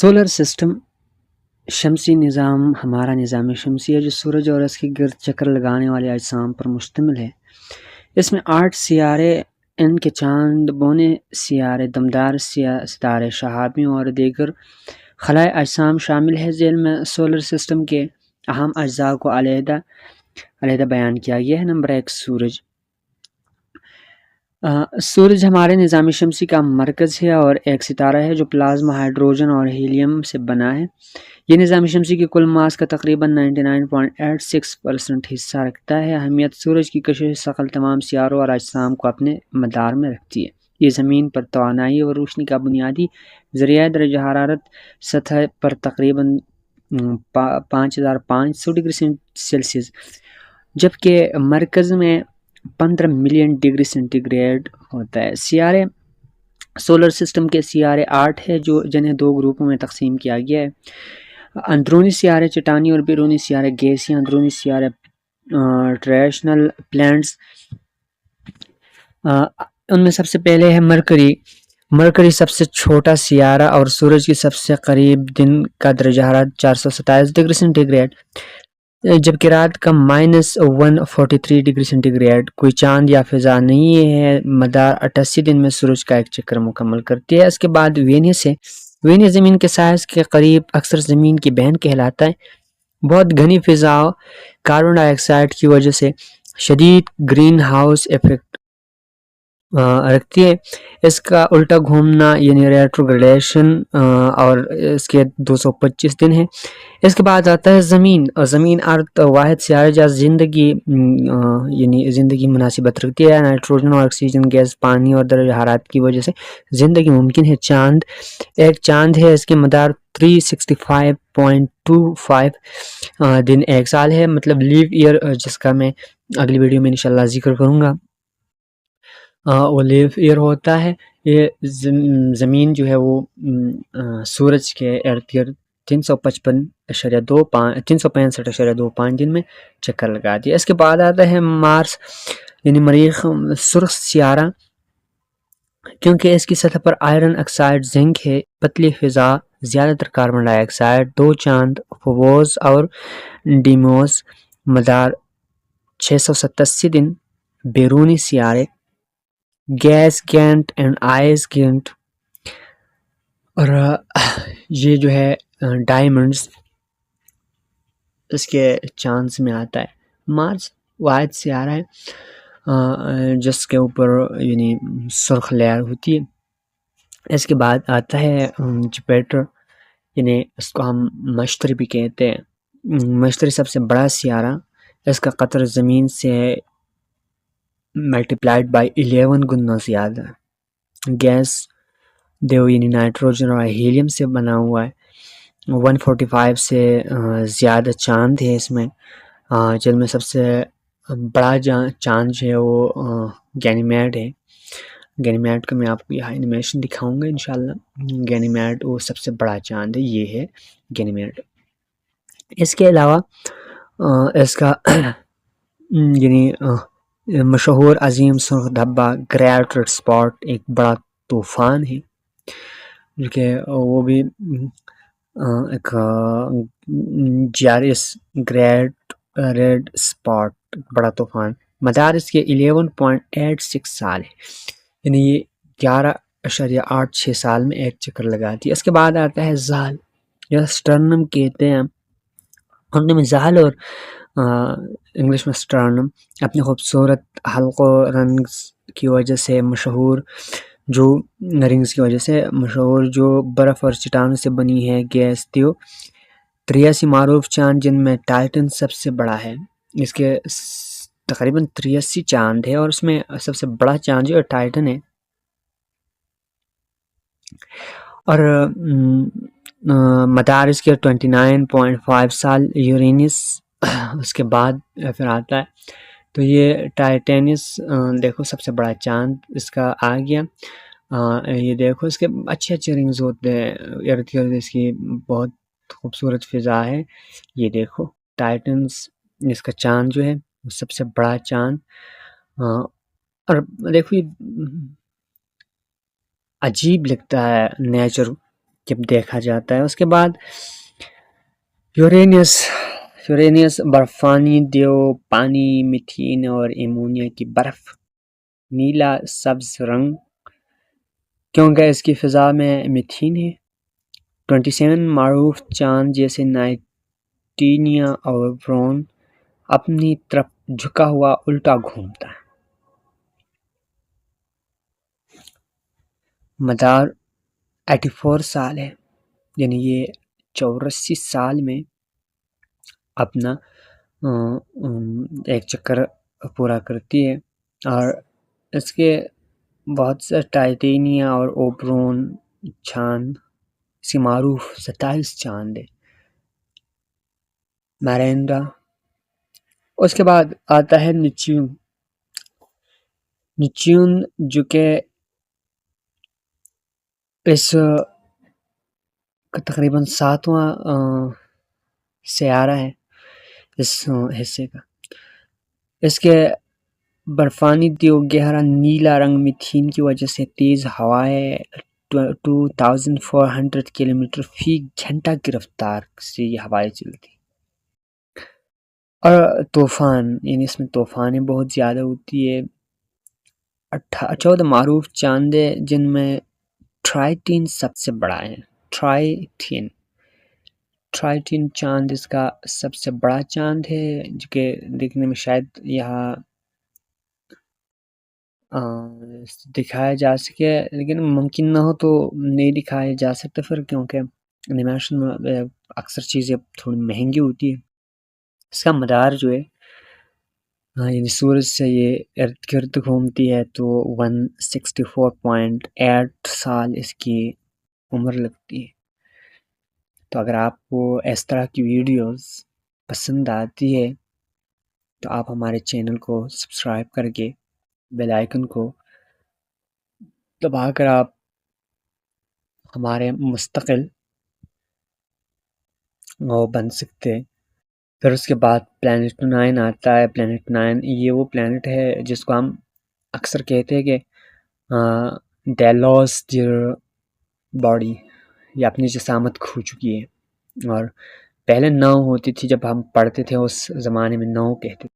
Solar system شمسی نظام ہمارا نظام شمسی ہے جو سورج اور اس کے گرد چکر لگانے والے اجسام پر مشتمل ہے۔ اس میں 8 سیارے، ان کے چاند، بونے سیارے، دمدار ستارے، شہابیوں اور دیگر خلائی اجسام شامل ہیں۔ ذیل میں سولر سسٹم کے اہم اجزاء کو علیحدہ بیان کیا گیا ہے۔ نمبر 1، سورج۔ سورج ہمارے نظام شمسی کا مرکز ہے اور ایک ستارہ ہے جو پلازما، ہائیڈروجن اور ہیلیم سے بنا ہے۔ یہ نظام شمسی کی کل ماس کا تقریباً 99.86% حصہ رکھتا ہے۔ اہمیت: سورج کی کشش ثقل تمام سیاروں اور اجسام کو اپنے مدار میں رکھتی ہے۔ یہ زمین پر توانائی اور روشنی کا بنیادی ذریعہ ہے۔ درجہ حرارت سطح پر تقریباً 5500 ڈگری سیلسیس، جبکہ مرکز میں 15 ملین ڈگری سینٹی گریڈ ہوتا ہے۔ سیارے: سولر سسٹم کے سیارے 8 ہیں جنہیں 2 گروپوں میں تقسیم کیا گیا ہے: اندرونی سیارے چٹانی اور بیرونی سیارے گیسی۔ اندرونی سیارے ٹریڈیشنل پلانٹس، ان میں سب سے پہلے ہے مرکری۔ مرکری سب سے چھوٹا سیارہ اور سورج کی سب سے قریب، دن کا درجہ حرارت 427 ڈگری سینٹی گریڈ، جبکہ رات کا -143 ڈگری سینٹی گریڈ۔ کوئی چاند یا فضا نہیں ہے۔ مدار 88 دن میں سورج کا ایک چکر مکمل کرتی ہے۔ اس کے بعد وینس ہے۔ وینس زمین کے سائز کے قریب اکثر زمین کی بہن کہلاتا ہے۔ بہت گھنی فضا کاربن ڈائی آکسائڈ کی وجہ سے شدید گرین ہاؤس ایفیکٹ رکھتی ہے۔ اس کا الٹا گھومنا یعنی ریٹروگریڈیشن اور اس کے 225 دن ہے۔ اس کے بعد آتا ہے زمین۔ زمین ارتھ واحد سیارہ جہاں زندگی یعنی زندگی مناسبت رکھتی ہے۔ نائٹروجن اور آکسیجن گیس، پانی اور درجہ حرارت کی وجہ سے زندگی ممکن ہے۔ چاند ایک چاند ہے، اس کی مدار 365.25 دن ایک سال ہے، مطلب لیو ایئر، جس کا میں اگلی ویڈیو میں انشاءاللہ ذکر کروں گا۔ وہ لیو ایئر ہوتا ہے۔ یہ زمین جو ہے وہ سورج کے ارد گرد 365.25 دن میں چکر لگاتی ہے۔ اس کے بعد آتا ہے مارس یعنی مریخ، سرخ سیارہ، کیونکہ اس کی سطح پر آئرن آکسائڈ، زنک ہے، پتلی فضا، زیادہ تر کاربن ڈائی آکسائڈ، 2 چاند، فوبوس اور ڈیموس، مدار 687 دن۔ بیرونی سیارے gas giant and ice giant, اور یہ جو ہے ڈائمنڈز اس کے چاندز میں آتا ہے۔ مارس واحد سیارہ ہے جس کے اوپر یعنی سرخ لیئر ہوتی ہے۔ اس کے بعد آتا ہے جوپیٹر، یعنی اس کو ہم مشتری بھی کہتے ہیں۔ مشتری سب سے بڑا سیارہ، اس کا قطر زمین سے ملٹیپلائڈ بائی 11 گنا زیادہ۔ گیس دیو یعنی نائٹروجن اور ہیلیم سے بنا ہوا ہے۔ 145 سے زیادہ چاند ہے اس میں، جن میں سب سے بڑا چاند جو ہے وہ گینیمیڈ ہے۔ گینیمیڈ کا میں آپ کو یہاں انیمیشن دکھاؤں گا انشاءاللہ۔ گینیمیڈ وہ سب سے بڑا چاند ہے، یہ ہے گینیمیڈ۔ اس کے علاوہ اس کا یعنی مشہور عظیم سرخ دھبا گریٹ ریڈ اسپاٹ ایک بڑا طوفان ہے، جو کہ وہ بھی ایک جیارس گریٹ ریڈ اسپاٹ بڑا طوفان، مدار اس کے 11.86 سال ہے، یعنی یہ 11.86 سال میں ایک چکر لگاتی ہے۔ اس کے بعد آتا ہے زحل یا سٹرنم کہتے ہیں اردو میں زحل اور انگلش میں سٹرنم، اپنی خوبصورت حلقوں رنگز کی وجہ سے مشہور، جو برف اور چٹانوں سے بنی ہے۔ گیس دیو 83 معروف چاند، جن میں ٹائٹن سب سے بڑا ہے۔ اس کے تقریباً 83 چاند ہے اور اس میں سب سے بڑا چاند جو ٹائٹن ہے۔ اور مدار اس کے 29.5 سال۔ یورینس اس کے بعد پھر آتا ہے، تو یہ ٹائٹینس دیکھو سب سے بڑا چاند اس کا آ گیا۔ یہ دیکھو اس کے اچھے رنگز ہوتے ہیں، ارد گرد اس کی بہت خوبصورت فضا ہے۔ یہ دیکھو ٹائٹنس، اس کا چاند جو ہے وہ سب سے بڑا چاند۔ اور دیکھو یہ عجیب لگتا ہے نیچر جب دیکھا جاتا ہے. اس کے بعد یورینس برفانی دیو پانی میتھین اور ایمونیا کی برف نیلا سبز رنگ کیونکہ اس کی فضا میں میتھین ہے. 27 معروف چاند جیسے نائٹینیا اور ورون اپنی طرف جھکا ہوا الٹا گھومتا ہے. مدار 84 سال ہے، یعنی یہ 84 سال میں اپنا ایک چکر پورا کرتی ہے. اور اس کے بہت سے ٹائٹینیا اور اوبرون چاند اس کی معروف 27 چاند ہے. میرینڈا. اس کے بعد آتا ہے نیپچون جو کہ اس کا تقریباً 7واں سیارہ ہے اس حصے کا. اس کے برفانی دیو گہرا نیلا رنگ میتھین کی وجہ سے تیز ہوائیں 2400 کلومیٹر فی گھنٹہ کی رفتار سے یہ ہوائیں چلتی. اور طوفان، یعنی اس میں طوفانیں بہت زیادہ ہوتی ہے. 14 معروف چاند ہے جن میں ٹرائٹین سب سے بڑا ہے. ٹرائٹین چاند اس کا سب سے بڑا چاند ہے جو کہ دیکھنے میں شاید یہاں دکھایا جا سکے، لیکن ممکن نہ ہو تو نہیں دکھایا جا سکتا پھر، کیونکہ انیمیشن میں اکثر چیزیں تھوڑی مہنگی ہوتی ہے. اس کا مدار جو ہے یعنی سورج سے یہ ارد گرد گھومتی ہے تو 164.8 سال اس کی عمر لگتی ہے. تو اگر آپ کو اس طرح کی ویڈیوز پسند آتی ہے تو آپ ہمارے چینل کو سبسکرائب کر کے بیل آئیکن کو دبا کر آپ ہمارے مستقل وہ بن سکتے. پھر اس کے بعد پلانٹ 9 آتا ہے. پلانٹ 9 یہ وہ پلانٹ ہے جس کو ہم اکثر کہتے ہیں کہ ڈیلوس ڈیئر باڈی، یہ اپنی جسامت کھو چکی ہے. اور پہلے 9 ہوتی تھی، جب ہم پڑھتے تھے اس زمانے میں 9 کہتے تھے.